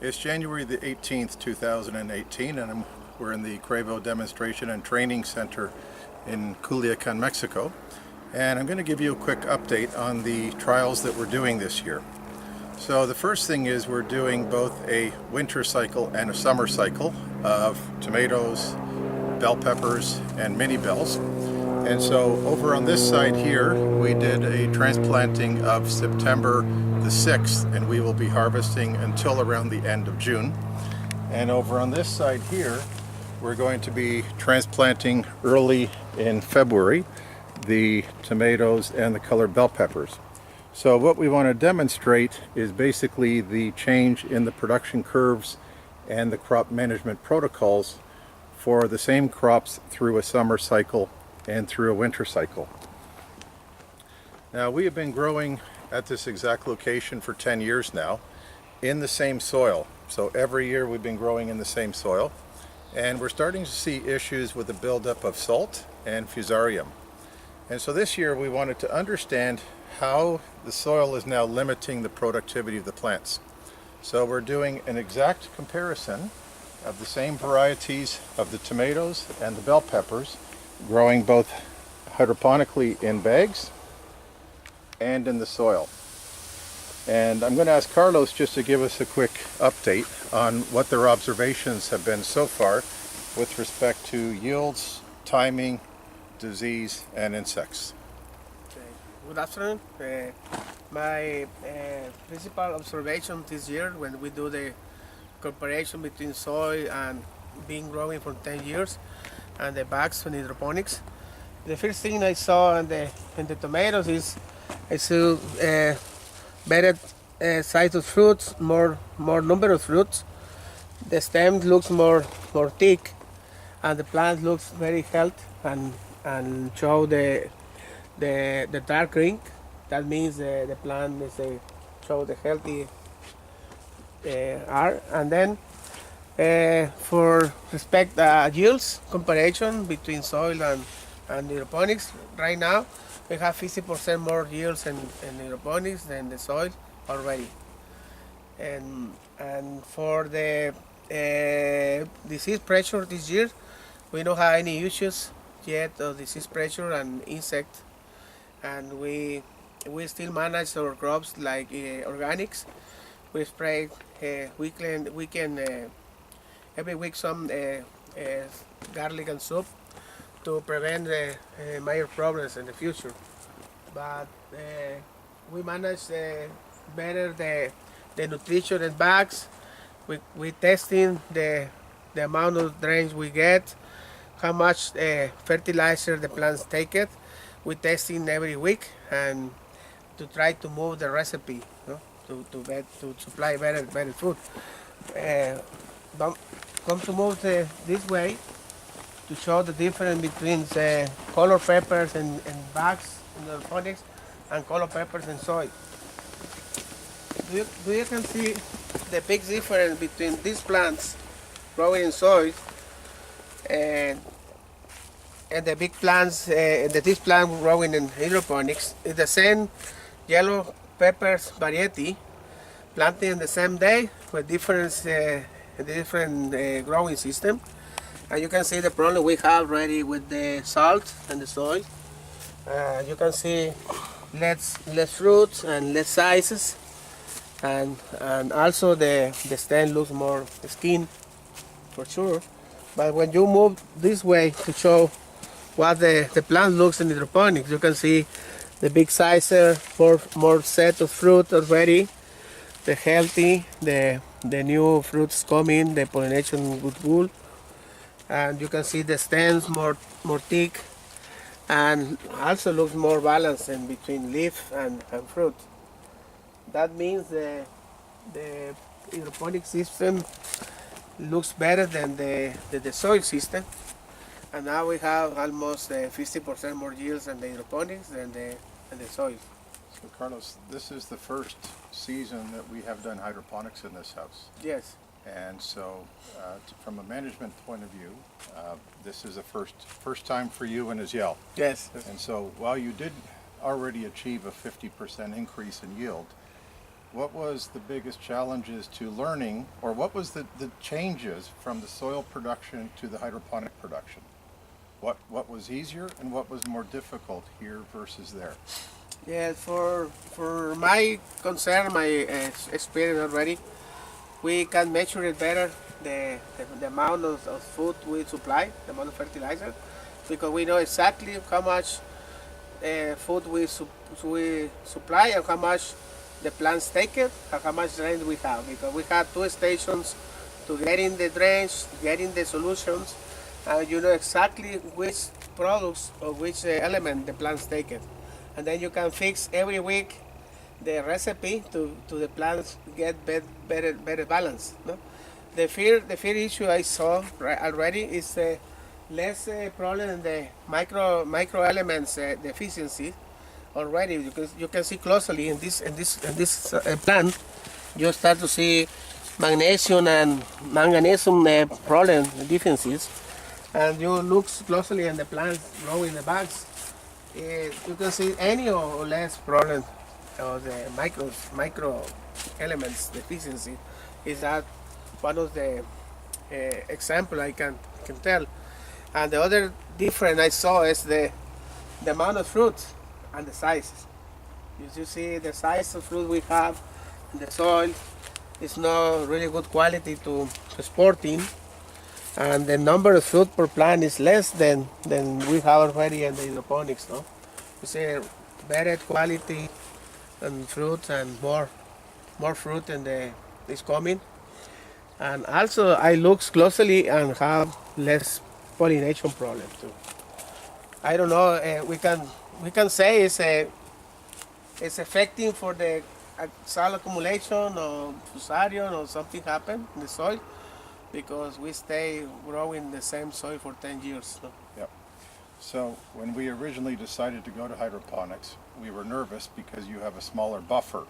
It's January the 18th, 2018, and we're in the Cravo Demonstration and Training Center in Culiacan, Mexico. And I'm going to give you a quick update on the trials that we're doing this year. So the first thing is we're doing both a winter cycle and a summer cycle of tomatoes, bell peppers, and mini bells. And so over on this side here, we did a transplanting of September the 6th, and we will be harvesting until around the end of June. And over on this side here, we're going to be transplanting early in February the tomatoes and the colored bell peppers. So what we want to demonstrate is basically the change in the production curves and the crop management protocols for the same crops through a summer cycle and through a winter cycle. Now, we have been growing at this exact location for 10 years now in the same soil. So every year we've been growing in the same soil, and we're starting to see issues with the buildup of salt and fusarium. And so this year we wanted to understand how the soil is now limiting the productivity of the plants. So we're doing an exact comparison of the same varieties of the tomatoes and the bell peppers, growing both hydroponically in bags and in the soil. And I'm going to ask Carlos just to give us a quick update on what their observations have been so far with respect to yields, timing, disease, and insects. Okay. Good afternoon. My principal observation this year, when we do the comparison between soil and being growing for 10 years and the bags and hydroponics, the first thing I saw in the tomatoes is I saw better size of fruits, more number of fruits. The stem looks more thick, and the plant looks very healthy and show the dark green. That means the plant is show the healthy are. And then for respect yields comparison between soil and hydroponics, right now we have 50% more yields in hydroponics than the soil already. And for the disease pressure this year, we don't have any issues yet of disease pressure and insect, and we still manage our crops like organics. We spray every week some garlic and soup to prevent major problems in the future. But we manage better the nutrition in bags. We testing the amount of drains we get, how much fertilizer the plants take it. We testing every week and to try to move the recipe, to supply better food. Come to move this way to show the difference between the color peppers and bags in the hydroponics and color peppers in soil. You can see the big difference between these plants growing in soil and the big plants, this plant growing in hydroponics. It's the same yellow peppers variety planted in the same day with different growing system. And you can see the problem we have already with the salt and the soil. You can see less fruits and less sizes, and also the stem looks more skin for sure. But when you move this way to show what the plant looks in hydroponics, you can see the big size, more set of fruit already, the healthy, the new fruits coming, the pollination good. And you can see the stems more thick, and also looks more balanced in between leaf and fruit. That means the hydroponic system looks better than the soil system, and now we have almost 50% more yields in the hydroponics than the soil. So Carlos, this is the first season that we have done hydroponics in this house. Yes. And so from a management point of view, this is the first time for you and Aziel. Yes. And so while you did already achieve a 50% increase in yield, what was the biggest challenges to learning, or what was the changes from the soil production to the hydroponic production? What was easier and what was more difficult here versus there? Yeah, for my concern, my experience already, we can measure it better, the amount of food we supply, the amount of fertilizer, because we know exactly how much food we supply and how much the plants take it and how much drain we have, because we have two stations to get in the drains, get in the solutions, and you know exactly which products or which element the plants take it. And then you can fix every week the recipe to the plants get better balance. No? The fear issue I saw already is less problem in the micro elements deficiency already, because you can see closely in this plant you start to see magnesium and manganese problem deficiencies, and you look closely in the plants growing in the bags. You can see any or less problem of the micro elements deficiency. Is that one of the example I can tell. And the other difference I saw is the amount of fruit and the sizes. You see the size of fruit we have in the soil is not really good quality to export in, and the number of fruit per plant is less than we have already in the hydroponics. No, you see better quality and fruit and more fruit in the is coming, and also I look closely and have less pollination problem too. I don't know. We can say it's affecting for the soil accumulation or fusarium or something happen in the soil, because we stay growing the same soil for 10 years. No? Yep. So when we originally decided to go to hydroponics, we were nervous because you have a smaller buffer.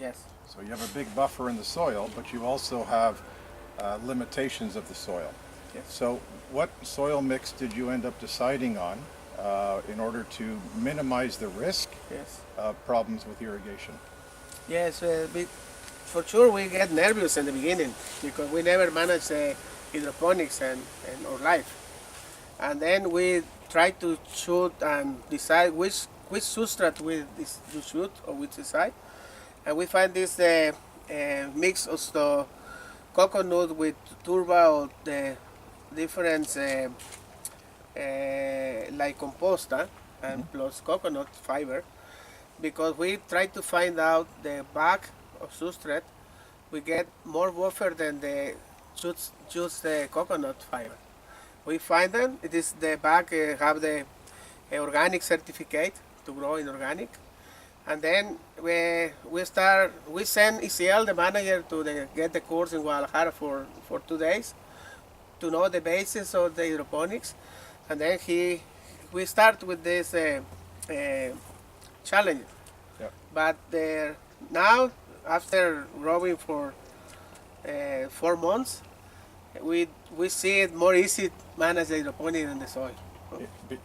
Yes. So you have a big buffer in the soil, but you also have limitations of the soil. Yes. So what soil mix did you end up deciding on in order to minimize the risk Yes. of problems with irrigation? Yes. For sure we get nervous in the beginning because we never managed hydroponics in our life. And then we try to shoot and decide which substrate we shoot or which decide. And we find this mix of the coconut with turba or the different like composta and plus coconut fiber, because we try to find out the back of substrate, we get more buffer than the just the coconut fiber. We find them, it is the back have the organic certificate to grow in organic. And then we send ECL, the manager, to get the course in Guadalajara for 2 days to know the basis of the hydroponics. And then we start with this challenge. Yep. But now, after growing for 4 months, we see it more easy to manage the hydroponics in the soil.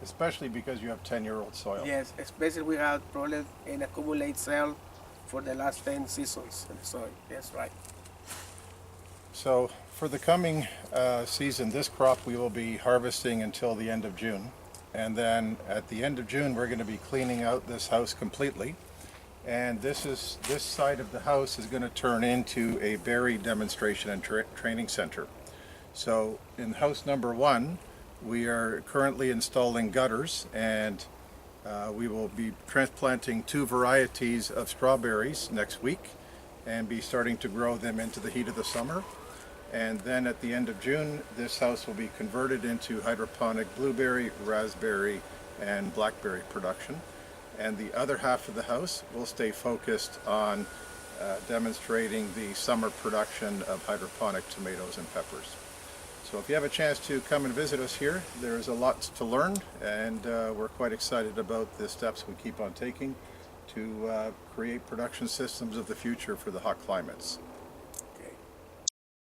Especially because you have 10-year-old soil. Yes, especially we had problems in accumulate cell for the last 10 seasons in the soil. That's right. So for the coming season, this crop we will be harvesting until the end of June. And then at the end of June, we're going to be cleaning out this house completely. And this side of the house is going to turn into a berry demonstration and training center. So in house number 1, we are currently installing gutters, and we will be transplanting 2 varieties of strawberries next week and be starting to grow them into the heat of the summer. And then at the end of June, this house will be converted into hydroponic blueberry, raspberry, and blackberry production. And the other half of the house will stay focused on demonstrating the summer production of hydroponic tomatoes and peppers. So if you have a chance to come and visit us here, there is a lot to learn, and we're quite excited about the steps we keep on taking to create production systems of the future for the hot climates.